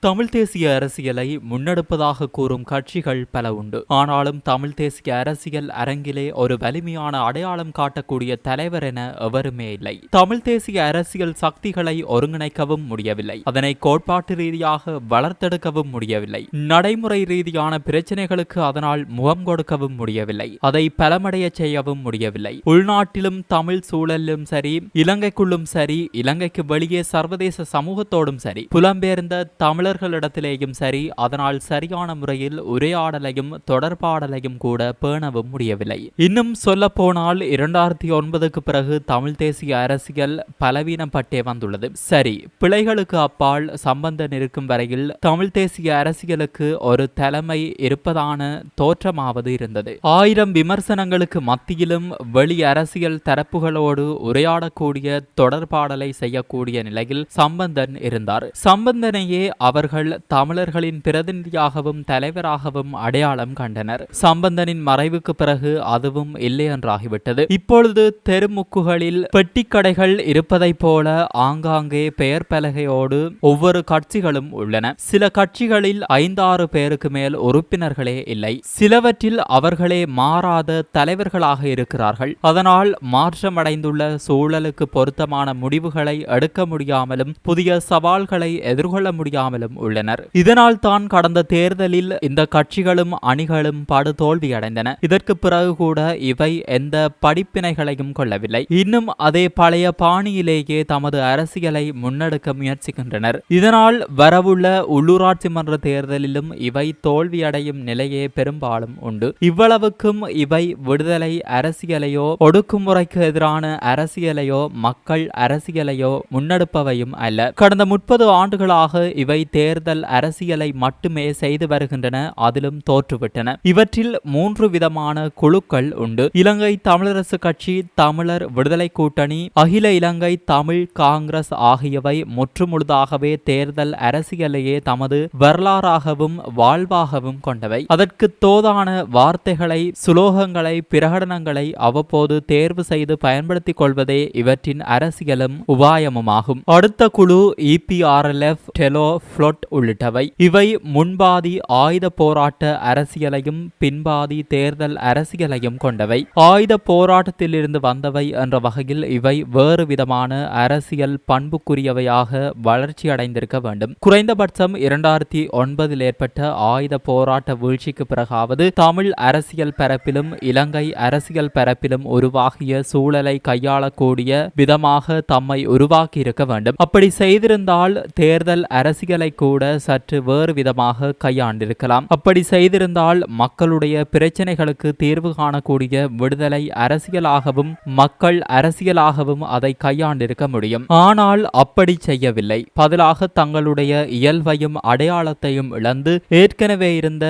தமிழ் தேசிய அரசியலை முன்னெடுப்பதாக கூறும் கட்சிகள் பல உண்டு. ஆனாலும் தமிழ் தேசிய அரசியல் அரங்கிலே ஒரு வலிமையான அடையாளம் காட்டக்கூடிய தலைவர் என எவருமே இல்லை. தமிழ் தேசிய அரசியல் சக்திகளை ஒருங்கிணைக்கவும் முடியவில்லை. அதனை கோட்பாட்டு ரீதியாக வளர்த்தெடுக்கவும் முடியவில்லை. நடைமுறை ரீதியான பிரச்சனைகளுக்கு அதனால் முகம் கொடுக்கவும் முடியவில்லை. அதை பலமடைய செய்யவும் முடியவில்லை. உள்நாட்டிலும் தமிழ் சூழலிலும் சரி, இலங்கைக்குள்ளும் சரி, இலங்கைக்கு வெளியே சர்வதேச சமூகத்தோடும் சரி, புலம்பெயர்ந்த தமிழர்களிடத்திலேயும் சரி, அதனால் சரியான முறையில் உரையாடலையும் தொடர்பாடலையும் கூட பேணவும் முடியவில்லை. இன்னும் சொல்ல போனால் 2009க்கு பிறகு தமிழ் தேசிய அரசியல் பலவீனப்பட்டே வந்துள்ளது. சரி, பிழைகளுக்கு அப்பால் சம்பந்தன் இருக்கும் வரையில் தமிழ் தேசிய அரசியலுக்கு ஒரு தலைமை இருப்பதான தோற்றமாவது இருந்தது. 1000 விமர்சனங்களுக்கு மத்தியிலும் வெளி அரசியல் தரப்புகளோடு உரையாடக்கூடிய தொடர்பாடலை செய்யக்கூடிய நிலையில் சம்பந்தன் இருந்தார். சம்பந்தனையே அவர்கள் தமிழர்களின் பிரதிநிதியாகவும் தலைவராகவும் அடையாளம் கண்டனர். சம்பந்தனின் மறைவுக்கு பிறகு அதுவும் இல்லை என்றாகிவிட்டது. இப்பொழுது தெருமுக்குகளில் பெட்டிக்கடைகள் இருப்பதைப் போல ஆங்காங்கே பெயர் பலகையோடு ஒவ்வொரு கட்சிகளும் உள்ளன. சில கட்சிகளில் 5-6 பேருக்கு மேல் உறுப்பினர்களே இல்லை. சிலவற்றில் அவர்களே மாறாத தலைவர்களாக இருக்கிறார்கள். அதனால் மாற்றமடைந்துள்ள சூழலுக்கு பொருத்தமான முடிவுகளை எடுக்க முடியாமலும் புதிய சவால்களை எதிர்கொள்ள முடியாமலும் உள்ளனர். இதனால் தான் கடந்த தேர்தலில் இந்த கட்சிகளும் அணிகளும் படு தோல்வியடைந்தன. இதற்கு பிறகு கூட இவை எந்த படிப்பினைகளையும் கொள்ளவில்லை. இன்னும் அதே பழைய பாணியிலேயே தமது அரசியலை முன்னெடுக்க முயற்சிக்கின்றனர். இதனால் வரவுள்ள உள்ளூராட்சி மன்ற தேர்தலிலும் இவை தோல்வியடையும் நிலையே பெரும்பாலும் உண்டு. இவ்வளவுக்கும் இவை விடுதலை அரசியலையோ ஒடுக்குமுறைக்கு எதிரான அரசியலையோ மக்கள் அரசியலையோ முன்னெடுப்பவையும் அல்ல. கடந்த 30 ஆண்டுகளாக இவை தேர்தல் அரசியலை மட்டுமே செய்து வருகின்றன. அதிலும் தோற்றுவிட்டன. இவற்றில் 3 விதமான குழுக்கள் உண்டு. இலங்கை தமிழரசு கட்சி, தமிழர் விடுதலை கூட்டணி, அகில இலங்கை தமிழ் காங்கிரஸ் ஆகியவை முற்றுமுழுதாகவே தேர்தல் அரசியலையே தமது வரலாறாகவும் வாழ்வாகவும் கொண்டவை. அதற்கு தோதான வார்த்தைகளை, சுலோகங்களை, பிரகடனங்களை அவ்வப்போது தேர்வு செய்து பயன்படுத்திக் கொள்வதே இவற்றின் அரசியலும் உபாயமுமாகும். அடுத்த குழு EPRLF, டெலோ, ஃப்ளோட் உள்ளிட்டவை. இவை முன்பாதி ஆயுத போராட்ட அரசியலையும் பின்பாதி தேர்தல் அரசியலையும் கொண்டவை. ஆயுத போராட்டத்திலிருந்து வந்தவை என்ற வகையில் இவை வேறு விதமான அரசியல் பண்புக்குரியவையாக வளர்ச்சி அடைந்திருக்க வேண்டும். குறைந்தபட்சம் 2009 ஏற்பட்ட ஆயுத போராட்ட வீழ்ச்சிக்கு பிறகாவது தமிழ் அரசியல் பரப்பிலும் இலங்கை அரசியல் பரப்பிலும் உருவாகிய சூழலை கையாளக்கூடிய விதமாக தம்மை உருவாக்கி இருக்க வேண்டும். அப்படி செய்திருந்தால் தேர்தல் அரசியலை கூட சற்று வேறு விதமாக கையாண்டிருக்கலாம். அப்படி செய்திருந்தால் மக்களுடைய பிரச்சனைகளுக்கு தீர்வு காணக்கூடிய விடுதலை அரசியலாகவும் மக்கள் அரசியலாகவும் அதை கையாண்டிருக்க முடியும். ஆனால் அப்படி செய்யவில்லை. பதிலாக தங்களுடைய இயல்பையும் அடையாளத்தையும் இழந்து ஏற்கனவே இருந்த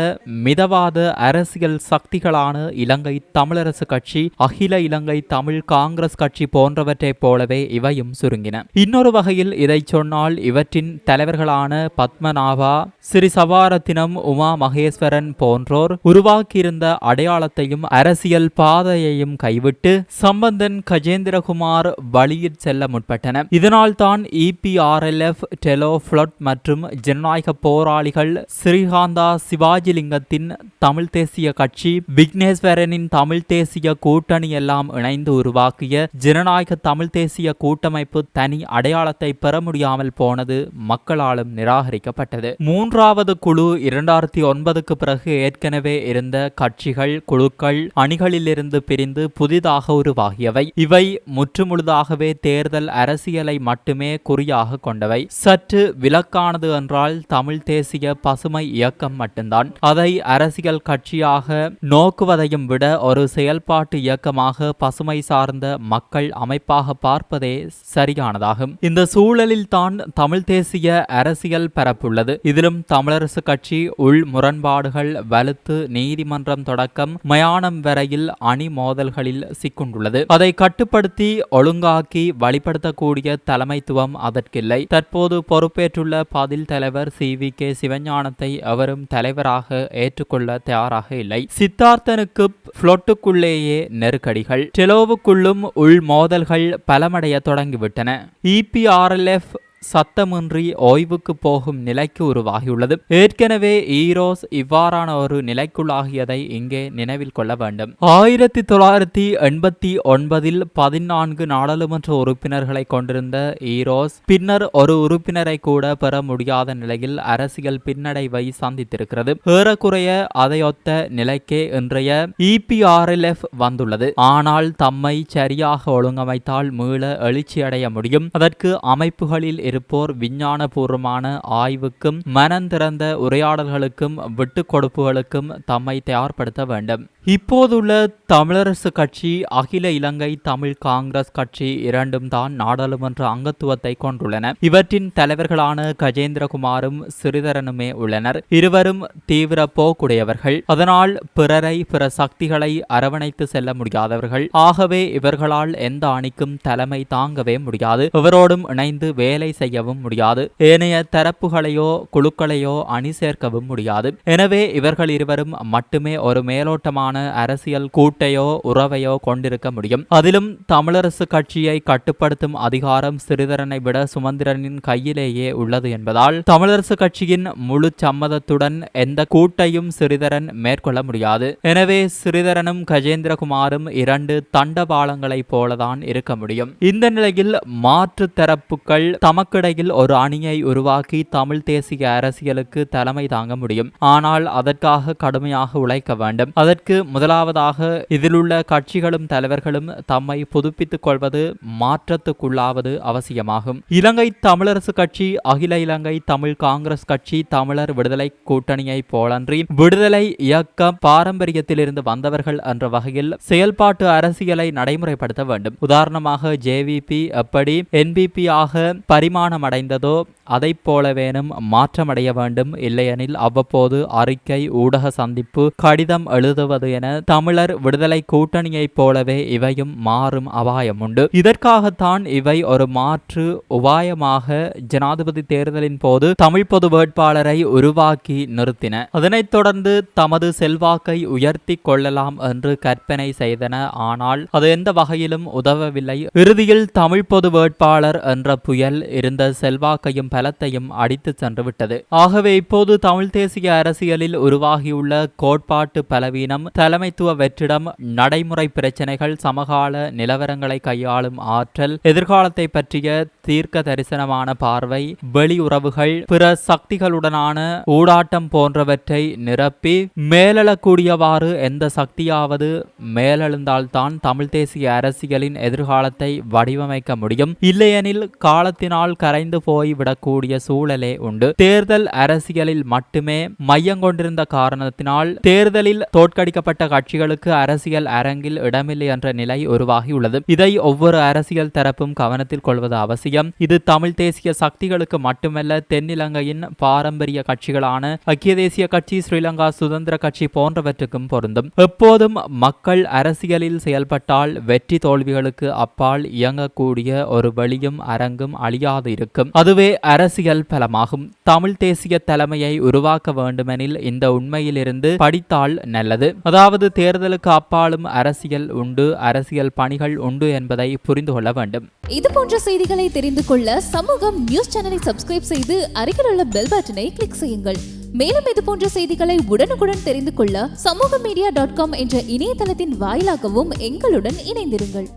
மிதவாத அரசியல் சக்திகளான இலங்கை தமிழரசு கட்சி, அகில இலங்கை தமிழ் காங்கிரஸ் கட்சி போன்றவற்றை போலவே இவையும் சுருங்கின. இன்னொரு வகையில் இதை சொன்னால் இவற்றின் தலைவர்களான பத்மநாபா, ஸ்ரீ சவாரத்தினம், உமா மகேஸ்வரன் போன்றோர் உருவாக்கியிருந்த அடையாளத்தையும் அரசியல் பாதையையும் கைவிட்டு சம்பந்தன், கஜேந்திரகுமார் வழியில் செல்ல முற்பட்டன. இதனால் தான் EPRLF, டெலோ, ஃப்ளோட் மற்றும் ஜனநாயக போராளிகள், ஸ்ரீகாந்தா சிவாஜிலிங்கத்தின் தமிழ் தேசிய கட்சி, விக்னேஸ்வரனின் தமிழ் தேசிய கூட்டணி எல்லாம் இணைந்து உருவாக்கிய ஜனநாயக தமிழ் தேசிய கூட்டமைப்பு தனி அடையாளத்தை பெற முடியாமல் போனது மக்களாலும் நிராகரிக்கப்பட்டது. 3வது குழு 2009க்கு பிறகு ஏற்கனவே இருந்த கட்சிகள், குழுக்கள், அணிகளிலிருந்து பிரிந்து புதிதாக உருவாகியவை. இவை முற்றுமுழுதாகவே தேர்தல் அரசியலை மட்டுமே குறியாக கொண்டவை. சற்று விலக்கானது என்றால் தமிழ் தேசிய பசுமை இயக்கம் மட்டும்தான். அதை அரசியல் கட்சியாக நோக்குவதையும் விட ஒரு செயல்பாட்டு இயக்கமாக பசுமை சார்ந்த மக்கள் அமைப்பாக பார்ப்பதே சரியானதாகும். இந்த சூழலில் தான் தமிழ் தேசிய அரசியல் பரப்புள்ளது. இதிலும் தமிழரசு கட்சி உள் முரண்பாடுகள் வலுத்து நீதிமன்றம் தொடக்கம் மயானம் வரையில் அணி மோதல்களில் சிக்குண்டுள்ளது. அதை கட்டுப்படுத்தி ஒழுங்காக்கி வழிபடுத்தக்கூடிய தலைமைத்துவம் அதற்கில்லை. தற்போது பொறுப்பேற்றுள்ள பதில் தலைவர் CVK சிவஞானத்தை அவரும் தலைவராக ஏற்றுக்கொள்ள தயாராக இல்லை. சித்தார்த்தனுக்கு ஃப்ளோட்டுக்குள்ளேயே நெருக்கடிகள், டெலோவுக்குள்ளும் உள் மோதல்கள் பலமடைய தொடங்கிவிட்டன. EPRLF சத்தமின்றி ஓய்வுக்கு போகும் நிலைக்கு உருவாகியுள்ளது. ஏற்கனவே ஈரோஸ் இவ்வாறான ஒரு நிலைக்குள்ளாகியதை இங்கே நினைவில் கொள்ள வேண்டும். 1989 14 நாடாளுமன்ற உறுப்பினர்களை கொண்டிருந்த ஈரோஸ் பின்னர் ஒரு உறுப்பினரை கூட பெற முடியாத நிலையில் அரசியல் பின்னடைவை சந்தித்திருக்கிறது. ஏறக்குறைய அதையொத்த நிலைக்கே இன்றைய EPRLF வந்துள்ளது. ஆனால் தம்மை சரியாக ஒழுங்கமைத்தால் மீள எழுச்சியடைய முடியும். அதற்கு அமைப்புகளில் இருப்போர் விஞ்ஞான பூர்வமான ஆய்வுக்கும் மனந்திறந்த உரையாடல்களுக்கும் விட்டுக் கொடுப்புகளுக்கும் தம்மை தயார்படுத்த வேண்டும். இப்போதுள்ள தமிழரசு கட்சி, அகில இலங்கை தமிழ் காங்கிரஸ் கட்சி இரண்டும் தான் நாடாளுமன்ற அங்கத்துவத்தை கொண்டுள்ளன. இவற்றின் தலைவர்களான கஜேந்திரகுமாரும் சிறிதரனுமே உள்ளனர். இருவரும் தீவிர போக்குடையவர்கள். அதனால் பிறரை, பிற சக்திகளை அரவணைத்து செல்ல முடியாதவர்கள். ஆகவே இவர்களால் எந்த அணிக்கும் தலைமை தாங்கவே முடியாது. இவரோடும் இணைந்து வேலை செய்யவும் முடியாது. ஏனைய தரப்புகளையோ குழுக்களையோ அணி சேர்க்கவும் முடியாது. எனவே இவர்கள் இருவரும் மட்டுமே ஒரு மேலோட்டமான அரசியல் கூட்டையோ உறவையோ கொண்டிருக்க முடியும். அதிலும் தமிழரசு கட்சியை கட்டுப்படுத்தும் அதிகாரம் சிறிதரனை விட சுமந்திரனின் கையிலேயே உள்ளது என்பதால் தமிழரசு கட்சியின் முழு சம்மதத்துடன் எந்த கூட்டையும் சிறிதரன் மேற்கொள்ள முடியாது. எனவே சிறிதரனும் கஜேந்திரகுமாரும் இரண்டு தண்டபாலங்களைப் போலதான் இருக்க முடியும். இந்த நிலையில் மாற்று தரப்புகள் தமக்கிடையில் ஒரு அணியை உருவாக்கி தமிழ் தேசிய அரசியலுக்கு தலைமை தாங்க முடியும். ஆனால் அதற்காக கடுமையாக உழைக்க வேண்டும். அதற்கு முதலாவதாக இதிலுள்ள கட்சிகளும் தலைவர்களும் தம்மை புதுப்பித்துக் கொள்வது, மாற்றத்துக்குள்ளாவது அவசியமாகும். இலங்கை தமிழரசு கட்சி, அகில இலங்கை தமிழ் காங்கிரஸ் கட்சி தமிழர் விடுதலை கூட்டணியை போலன்றி விடுதலை இயக்க பாரம்பரியத்திலிருந்து வந்தவர்கள் என்ற வகையில் செயல்பாட்டு அரசியலை நடைமுறைப்படுத்த வேண்டும். உதாரணமாக JVP எப்படி NPP ஆக பரிமாணமடைந்ததோ அதை போலவேனும் மாற்றமடைய வேண்டும். இல்லையெனில் அவ்வப்போது அறிக்கை, ஊடக சந்திப்பு, கடிதம் எழுதுவது என தமிழர் விடுதலை கூட்டணியைப் போலவே இவையும் மாறும் அபாயம் உண்டு. இதற்காகத்தான் இவை ஒரு மாற்று உபாயமாக ஜனாதிபதி தேர்தலின் போது தமிழ் பொது வேட்பாளரை உருவாக்கி நிறுத்தின. அதனைத் தொடர்ந்து தமது செல்வாக்கை உயர்த்தி கொள்ளலாம் என்று கற்பனை செய்தன. ஆனால் அது எந்த வகையிலும் உதவவில்லை. இறுதியில் தமிழ் பொது வேட்பாளர் என்ற புயல் இருந்த செல்வாக்கையும் பலத்தையும் அடித்து சென்று விட்டது. ஆகவே இப்போது தமிழ் தேசிய அரசியலில் உருவாகியுள்ள கோட்பாட்டு பலவீனம், தலைமைத்துவ வெற்றிடம், நடைமுறை பிரச்சனைகள், சமகால நிலவரங்களை கையாளும் ஆற்றல், எதிர்காலத்தை பற்றிய தீர்க்க தரிசனமான பார்வை, வெளியுறவுகள், பிற சக்திகளுடனான ஊடாட்டம் போன்றவற்றை நிரப்பி மேலெழக்கூடியவாறு எந்த சக்தியாவது மேலெழுந்தால்தான் தமிழ் தேசிய அரசியலின் எதிர்காலத்தை வடிவமைக்க முடியும். இல்லையெனில் காலத்தினால் கரைந்து போய்விடக்கூடிய சூழலே உண்டு. தேர்தல் அரசியலில் மட்டுமே மையங்கொண்டிருந்த காரணத்தினால் தேர்தலில் தோற்கடிக்கப்பட்ட கட்சிகளுக்கு அரசியல் அரங்கில் இடமில்லை என்ற நிலை உருவாகியுள்ளது. இதை ஒவ்வொரு அரசியல் தரப்பும் கவனத்தில் கொள்வது அவசியம். இது தமிழ் தேசிய சக்திகளுக்கு மட்டுமல்ல, தென்னிலங்கையின் பாரம்பரிய கட்சிகளான ஐக்கிய தேசிய கட்சி, ஸ்ரீலங்கா சுதந்திர கட்சி போன்றவற்றுக்கும் பொருந்தும். எப்போதும் மக்கள் அரசியலில் செயல்பட்டால் வெற்றி தோல்விகளுக்கு அப்பால் இயங்கக்கூடிய ஒரு வழியும் அரங்கும் அழியாது இருக்கும். அதுவே அரசியல் பலமாகும். தமிழ் தேசிய தலைமையை உருவாக்க வேண்டுமெனில் இந்த உண்மையிலிருந்து படித்தால் நல்லது. அதாவது தேர்தலுக்கு அப்பாலும் அரசியல் உண்டு, அரசியல் பணிகள் உண்டு என்பதை புரிந்து கொள்ள வேண்டும். இது போன்ற செய்திகளை தெரிந்து கொள்ள சமூகம் நியூஸ் சேனலை சப்ஸ்கிரைப் செய்து அருகில் உள்ள பெல் பட்டனை கிளிக் செய்யுங்கள். மேலும் இது போன்ற செய்திகளை உடனுக்குடன் தெரிந்து கொள்ள சமூகமீடியா.com என்ற இணையதளத்தின் வாயிலாகவும் எங்களுடன் இணைந்திருங்கள்.